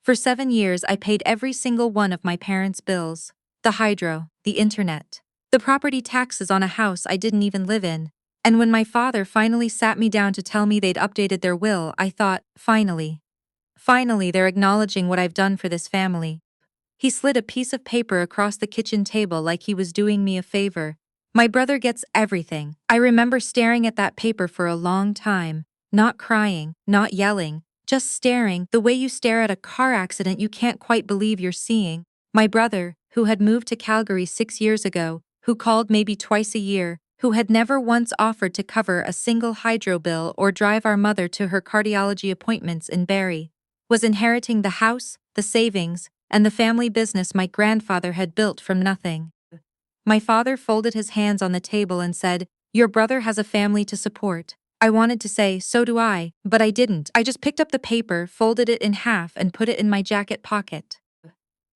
For 7 years, I paid every single one of my parents' bills. The hydro, the internet, the property taxes on a house I didn't even live in. And when my father finally sat me down to tell me they'd updated their will, I thought, finally. Finally, they're acknowledging what I've done for this family. He slid a piece of paper across the kitchen table like he was doing me a favor. My brother gets everything. I remember staring at that paper for a long time, not crying, not yelling, just staring, the way you stare at a car accident you can't quite believe you're seeing. My brother, who had moved to Calgary 6 years ago, who called maybe twice a year, who had never once offered to cover a single hydro bill or drive our mother to her cardiology appointments in Barrie, was inheriting the house, the savings, and the family business my grandfather had built from nothing. My father folded his hands on the table and said, "Your brother has a family to support." I wanted to say, "So do I," but I didn't. I just picked up the paper, folded it in half, and put it in my jacket pocket.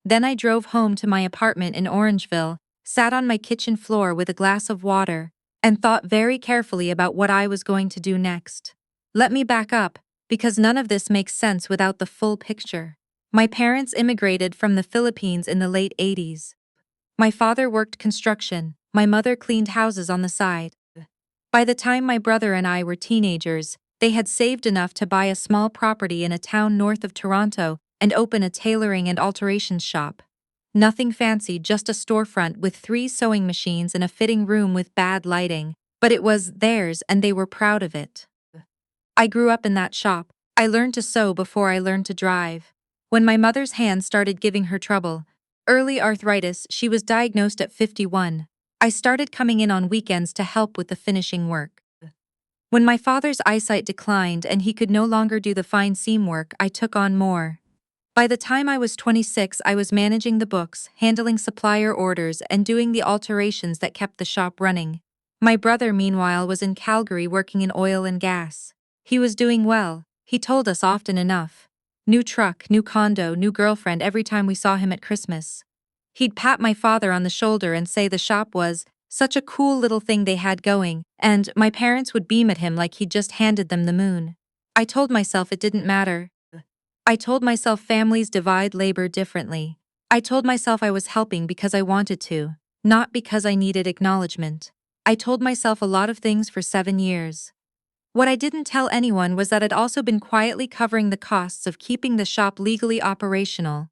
Then I drove home to my apartment in Orangeville, sat on my kitchen floor with a glass of water, and thought very carefully about what I was going to do next. Let me back up, because none of this makes sense without the full picture. My parents immigrated from the Philippines in the late 80s. My father worked construction, my mother cleaned houses on the side. By the time my brother and I were teenagers, they had saved enough to buy a small property in a town north of Toronto and open a tailoring and alterations shop. Nothing fancy, just a storefront with 3 sewing machines and a fitting room with bad lighting, but it was theirs and they were proud of it. I grew up in that shop. I learned to sew before I learned to drive. When my mother's hand started giving her trouble, early arthritis, she was diagnosed at 51. I started coming in on weekends to help with the finishing work. When my father's eyesight declined and he could no longer do the fine seam work, I took on more. By the time I was 26, I was managing the books, handling supplier orders, and doing the alterations that kept the shop running. My brother, meanwhile, was in Calgary working in oil and gas. He was doing well, he told us often enough. New truck, new condo, new girlfriend every time we saw him at Christmas. He'd pat my father on the shoulder and say the shop was such a cool little thing they had going, and my parents would beam at him like he'd just handed them the moon. I told myself it didn't matter. I told myself families divide labor differently. I told myself I was helping because I wanted to, not because I needed acknowledgement. I told myself a lot of things for 7 years. What I didn't tell anyone was that I'd also been quietly covering the costs of keeping the shop legally operational.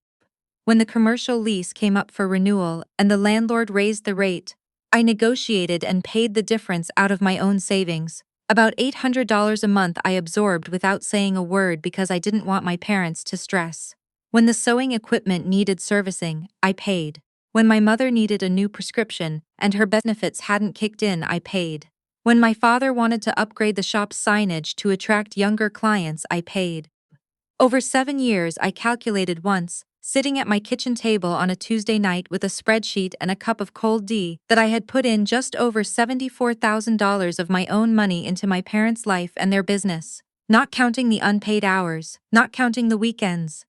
When the commercial lease came up for renewal and the landlord raised the rate, I negotiated and paid the difference out of my own savings. About $800 a month I absorbed without saying a word because I didn't want my parents to stress. When the sewing equipment needed servicing, I paid. When my mother needed a new prescription and her benefits hadn't kicked in, I paid. When my father wanted to upgrade the shop's signage to attract younger clients, I paid. Over 7 years, I calculated once, sitting at my kitchen table on a Tuesday night with a spreadsheet and a cup of cold tea, that I had put in just over $74,000 of my own money into my parents' life and their business, not counting the unpaid hours, not counting the weekends,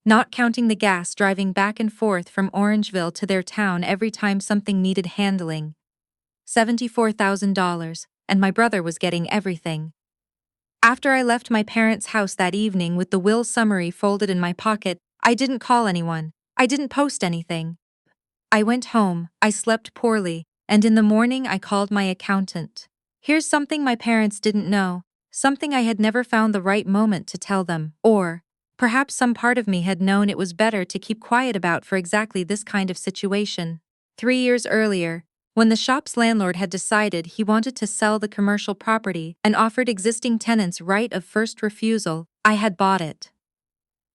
not counting the gas driving back and forth from Orangeville to their town every time something needed handling. $74,000, and my brother was getting everything. After I left my parents' house that evening with the will summary folded in my pocket, I didn't call anyone. I didn't post anything. I went home, I slept poorly, and in the morning I called my accountant. Here's something my parents didn't know, something I had never found the right moment to tell them, or perhaps some part of me had known it was better to keep quiet about for exactly this kind of situation. 3 years earlier, when the shop's landlord had decided he wanted to sell the commercial property and offered existing tenants right of first refusal, I had bought it.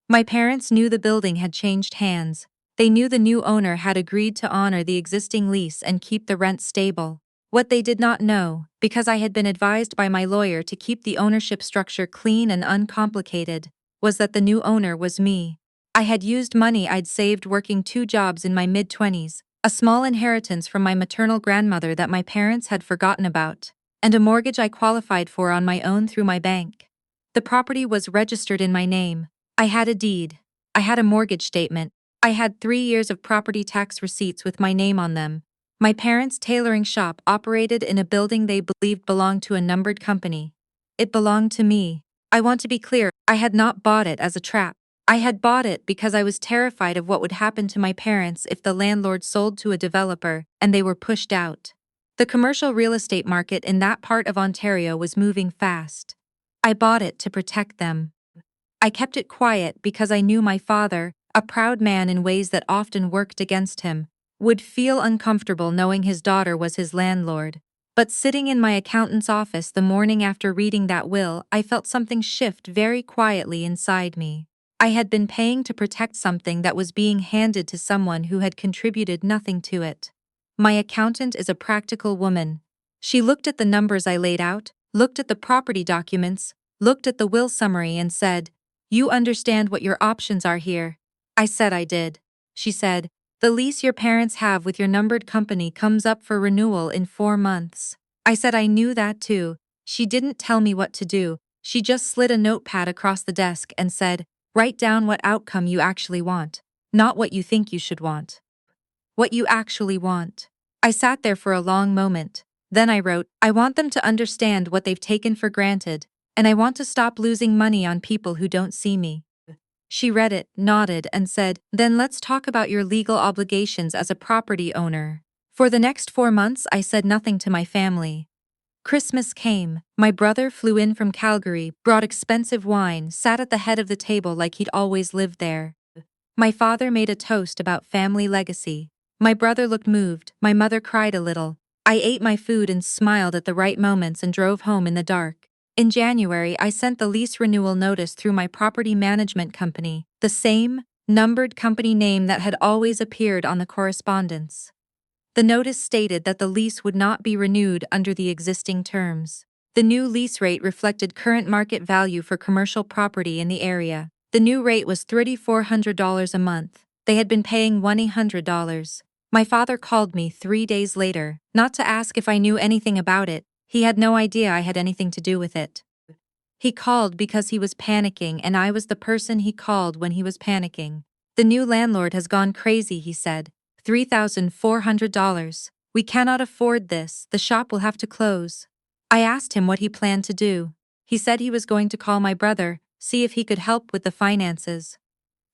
My parents knew the building had changed hands. They knew the new owner had agreed to honor the existing lease and keep the rent stable. What they did not know, because I had been advised by my lawyer to keep the ownership structure clean and uncomplicated, was that the new owner was me. I had used money I'd saved working 2 jobs in my mid-20s, a small inheritance from my maternal grandmother that my parents had forgotten about, and a mortgage I qualified for on my own through my bank. The property was registered in my name. I had a deed. I had a mortgage statement. I had 3 years of property tax receipts with my name on them. My parents' tailoring shop operated in a building they believed belonged to a numbered company. It belonged to me. I want to be clear, I had not bought it as a trap. I had bought it because I was terrified of what would happen to my parents if the landlord sold to a developer and they were pushed out. The commercial real estate market in that part of Ontario was moving fast. I bought it to protect them. I kept it quiet because I knew my father, a proud man in ways that often worked against him, would feel uncomfortable knowing his daughter was his landlord. But sitting in my accountant's office the morning after reading that will, I felt something shift very quietly inside me. I had been paying to protect something that was being handed to someone who had contributed nothing to it. My accountant is a practical woman. She looked at the numbers I laid out, looked at the property documents, looked at the will summary and said, "You understand what your options are here." I said I did. She said, "The lease your parents have with your numbered company comes up for renewal in 4 months." I said I knew that too. She didn't tell me what to do. She just slid a notepad across the desk and said, "Write down what outcome you actually want. Not what you think you should want. What you actually want." I sat there for a long moment. Then I wrote, "I want them to understand what they've taken for granted, and I want to stop losing money on people who don't see me." She read it, nodded, and said, "Then let's talk about your legal obligations as a property owner." For the next 4 months, I said nothing to my family. Christmas came. My brother flew in from Calgary, brought expensive wine, sat at the head of the table like he'd always lived there. My father made a toast about family legacy. My brother looked moved, my mother cried a little. I ate my food and smiled at the right moments and drove home in the dark. In January, I sent the lease renewal notice through my property management company, the same, numbered company name that had always appeared on the correspondence. The notice stated that the lease would not be renewed under the existing terms. The new lease rate reflected current market value for commercial property in the area. The new rate was $3,400 a month. They had been paying $1,800. My father called me 3 days later, not to ask if I knew anything about it. He had no idea I had anything to do with it. He called because he was panicking, and I was the person he called when he was panicking. "The new landlord has gone crazy," he said. $3,400. "We cannot afford this, the shop will have to close." I asked him what he planned to do. He said he was going to call my brother, see if he could help with the finances.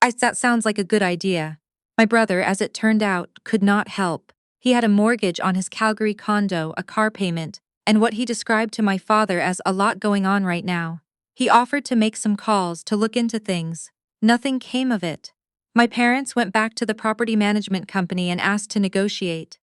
That sounds like a good idea. My brother, as it turned out, could not help. He had a mortgage on his Calgary condo, a car payment, and what he described to my father as a lot going on right now. He offered to make some calls to look into things. Nothing came of it. My parents went back to the property management company and asked to negotiate.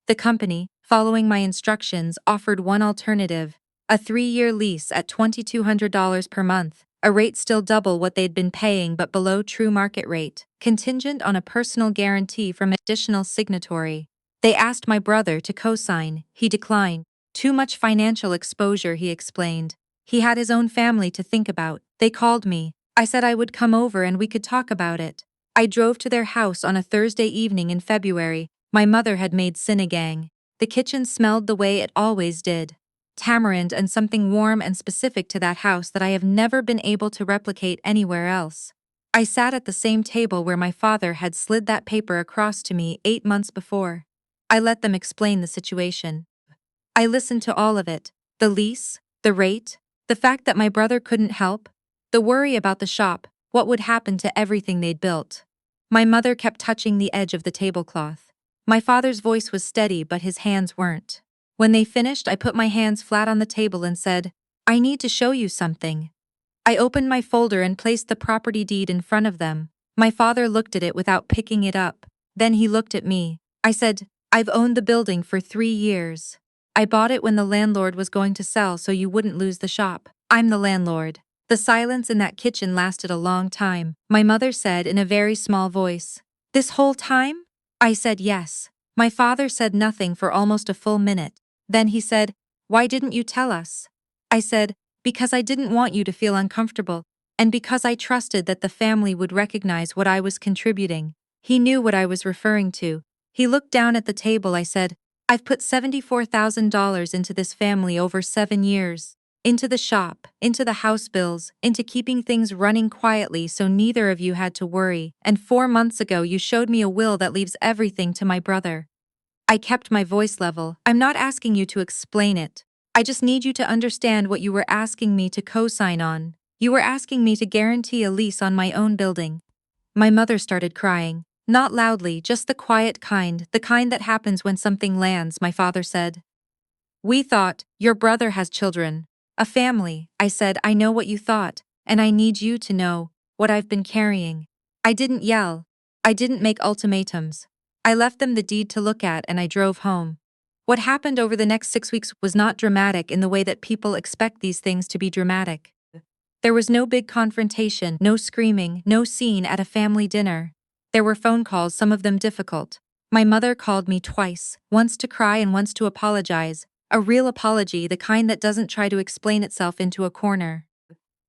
The company, following my instructions, offered one alternative, a 3-year lease at $2,200 per month, a rate still double what they'd been paying but below true market rate, contingent on a personal guarantee from an additional signatory. They asked my brother to co-sign. He declined. Too much financial exposure, he explained. He had his own family to think about. They called me. I said I would come over and we could talk about it. I drove to their house on a Thursday evening in February. My mother had made sinigang. The kitchen smelled the way it always did. Tamarind and something warm and specific to that house that I have never been able to replicate anywhere else. I sat at the same table where my father had slid that paper across to me 8 months before. I let them explain the situation. I listened to all of it, the lease, the rate, the fact that my brother couldn't help, the worry about the shop, what would happen to everything they'd built. My mother kept touching the edge of the tablecloth. My father's voice was steady but his hands weren't. When they finished, I put my hands flat on the table and said, "I need to show you something." I opened my folder and placed the property deed in front of them. My father looked at it without picking it up. Then he looked at me. I said, "I've owned the building for 3 years. I bought it when the landlord was going to sell so you wouldn't lose the shop. I'm the landlord." The silence in that kitchen lasted a long time. My mother said in a very small voice, "This whole time?" I said yes. My father said nothing for almost a full minute. Then he said, "Why didn't you tell us?" I said, "Because I didn't want you to feel uncomfortable, and because I trusted that the family would recognize what I was contributing." He knew what I was referring to. He looked down at the table. I said, "I've put $74,000 into this family over 7 years. Into the shop, into the house bills, into keeping things running quietly so neither of you had to worry, and 4 months ago you showed me a will that leaves everything to my brother." I kept my voice level. "I'm not asking you to explain it. I just need you to understand what you were asking me to co-sign on. You were asking me to guarantee a lease on my own building. My mother started crying. Not loudly, just the quiet kind, the kind that happens when something lands, my father said. We thought, your brother has children. A family, I said. I know what you thought, and I need you to know what I've been carrying. I didn't yell. I didn't make ultimatums. I left them the deed to look at and I drove home. What happened over the next 6 weeks was not dramatic in the way that people expect these things to be dramatic. There was no big confrontation, no screaming, no scene at a family dinner. There were phone calls, some of them difficult. My mother called me twice, once to cry and once to apologize. A real apology, the kind that doesn't try to explain itself into a corner.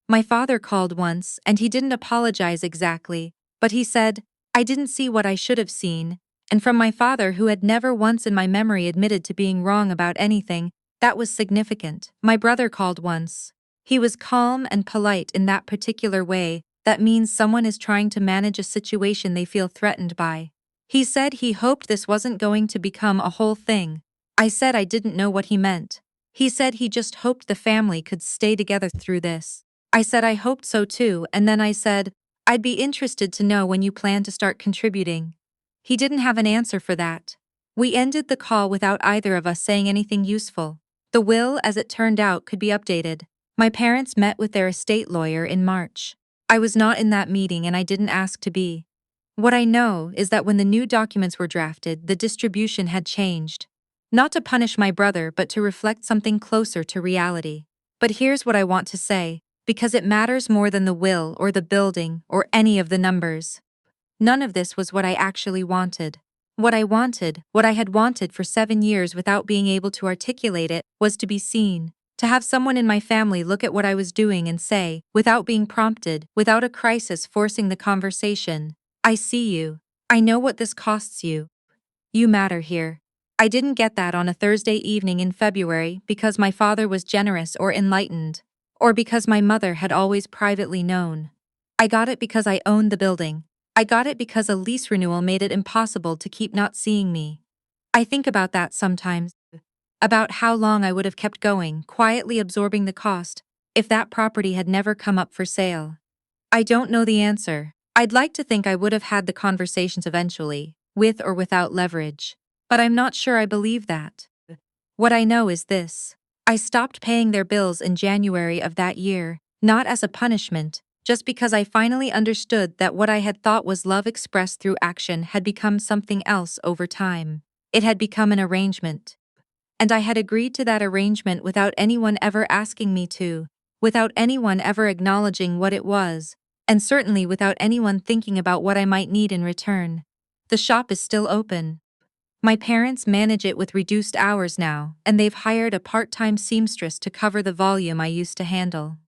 My father called once, and he didn't apologize exactly, but he said, I didn't see what I should have seen. And from my father, who had never once in my memory admitted to being wrong about anything, that was significant. My brother called once. He was calm and polite in that particular way. That means someone is trying to manage a situation they feel threatened by. He said he hoped this wasn't going to become a whole thing. I said I didn't know what he meant. He said he just hoped the family could stay together through this. I said I hoped so too, and then I said, I'd be interested to know when you plan to start contributing. He didn't have an answer for that. We ended the call without either of us saying anything useful. The will, as it turned out, could be updated. My parents met with their estate lawyer in March. I was not in that meeting and I didn't ask to be. What I know is that when the new documents were drafted, the distribution had changed. Not to punish my brother, but to reflect something closer to reality. But here's what I want to say, because it matters more than the will or the building or any of the numbers. None of this was what I actually wanted. What I wanted, what I had wanted for 7 years without being able to articulate it, was to be seen. To have someone in my family look at what I was doing and say, without being prompted, without a crisis forcing the conversation, I see you. I know what this costs you. You matter here. I didn't get that on a Thursday evening in February because my father was generous or enlightened, or because my mother had always privately known. I got it because I owned the building. I got it because a lease renewal made it impossible to keep not seeing me. I think about that sometimes. About how long I would have kept going, quietly absorbing the cost, if that property had never come up for sale. I don't know the answer. I'd like to think I would have had the conversations eventually, with or without leverage. But I'm not sure I believe that. What I know is this. I stopped paying their bills in January of that year, not as a punishment, just because I finally understood that what I had thought was love expressed through action had become something else over time. It had become an arrangement. And I had agreed to that arrangement without anyone ever asking me to, without anyone ever acknowledging what it was, and certainly without anyone thinking about what I might need in return. The shop is still open. My parents manage it with reduced hours now, and they've hired a part-time seamstress to cover the volume I used to handle.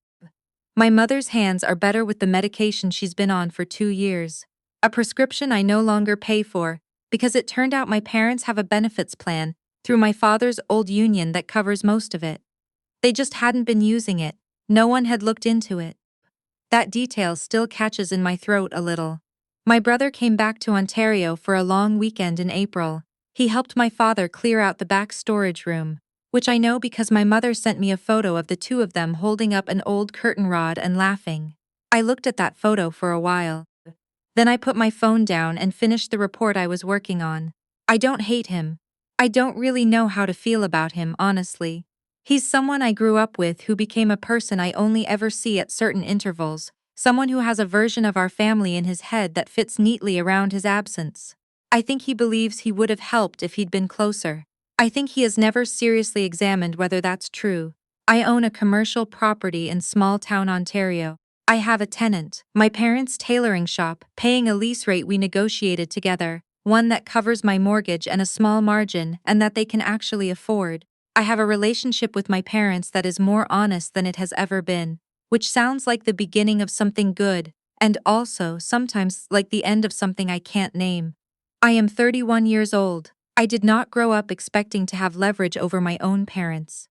My mother's hands are better with the medication she's been on for 2 years, a prescription I no longer pay for, because it turned out my parents have a benefits plan through my father's old union that covers most of it. They just hadn't been using it. No one had looked into it. That detail still catches in my throat a little. My brother came back to Ontario for a long weekend in April. He helped my father clear out the back storage room, which I know because my mother sent me a photo of the two of them holding up an old curtain rod and laughing. I looked at that photo for a while. Then I put my phone down and finished the report I was working on. I don't hate him. I don't really know how to feel about him, honestly. He's someone I grew up with who became a person I only ever see at certain intervals, someone who has a version of our family in his head that fits neatly around his absence. I think he believes he would have helped if he'd been closer. I think he has never seriously examined whether that's true. I own a commercial property in small-town Ontario. I have a tenant, my parents' tailoring shop, paying a lease rate we negotiated together, one that covers my mortgage and a small margin and that they can actually afford. I have a relationship with my parents that is more honest than it has ever been, which sounds like the beginning of something good, and also sometimes like the end of something I can't name. I am 31 years old. I did not grow up expecting to have leverage over my own parents.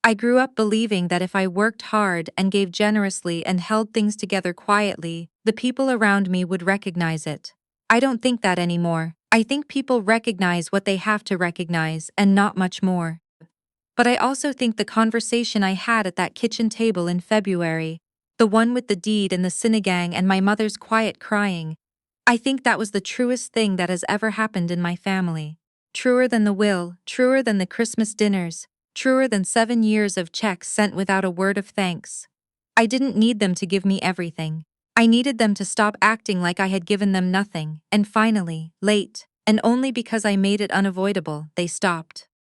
I grew up believing that if I worked hard and gave generously and held things together quietly, the people around me would recognize it. I don't think that anymore. I think people recognize what they have to recognize and not much more. But I also think the conversation I had at that kitchen table in February, the the one with the deed and the sinigang and my mother's quiet crying. I think that was the truest thing that has ever happened in my family. Truer than the will, truer than the Christmas dinners, truer than 7 years of checks sent without a word of thanks. I didn't need them to give me everything. I needed them to stop acting like I had given them nothing, and finally, late, and only because I made it unavoidable, they stopped.